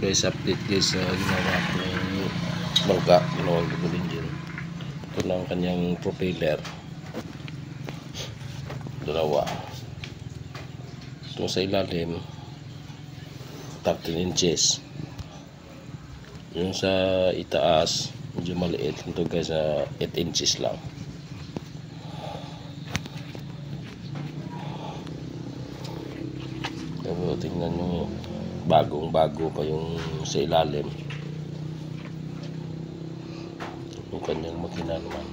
guys, update guys sa ginawa kong bangka, ginawang double engine. Ito na ang kanyang propeller, dalawa. Ito sa ilalim 13 inches, yung sa itaas medyo maliit. Ito guys, 8 inches lang. Pero tingnan nyo, bagong bago pa yung sa ilalim. Yung kanyang makina naman,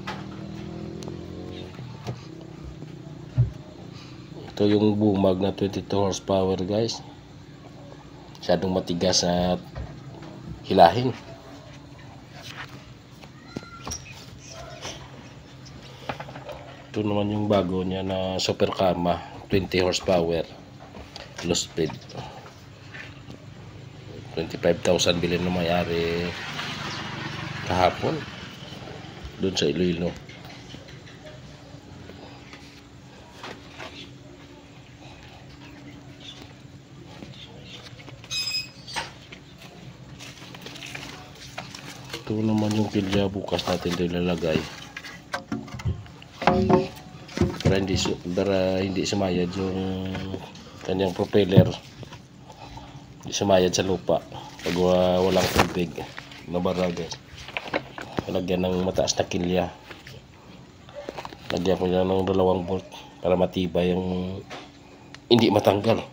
ito yung bumag na 22 horsepower guys. Masyadong matigas at hilahin. Ito naman yung bago niya na Super Kama 20 horsepower, low speed. 25,000 bilhin na may-ari kahapon doon sa Iloilo. Ito naman yung kilya, bukas natin ito ilalagay para hindi sumayad yung kanyang propeller, hindi sumayad sa lupa pag walang tubig na bara guys. Lagyan ng mataas na kilya, lagyan ko yan ng 2 bolt para matibay yung hindi matanggal.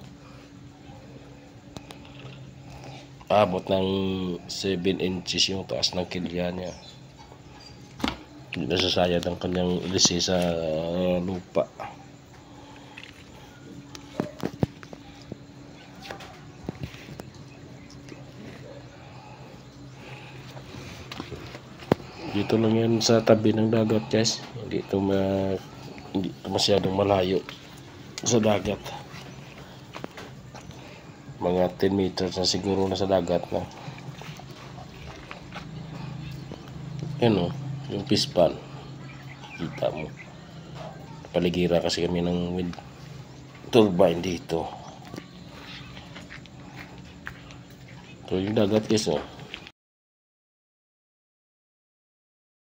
Abot ng 7 inches yung taas ng kilya niya. Hindi nasasayad ang kanyang ilisi sa lupa. Dito lang yan sa tabi ng dagat guys. Hindi ito masyadong malayo sa dagat. Mga 10 meters na siguro na sa dagat na. Yan o, yung pispan. Kita mo. Paligira kasi kami ng wind turbine dito. Ito yung dagat guys o.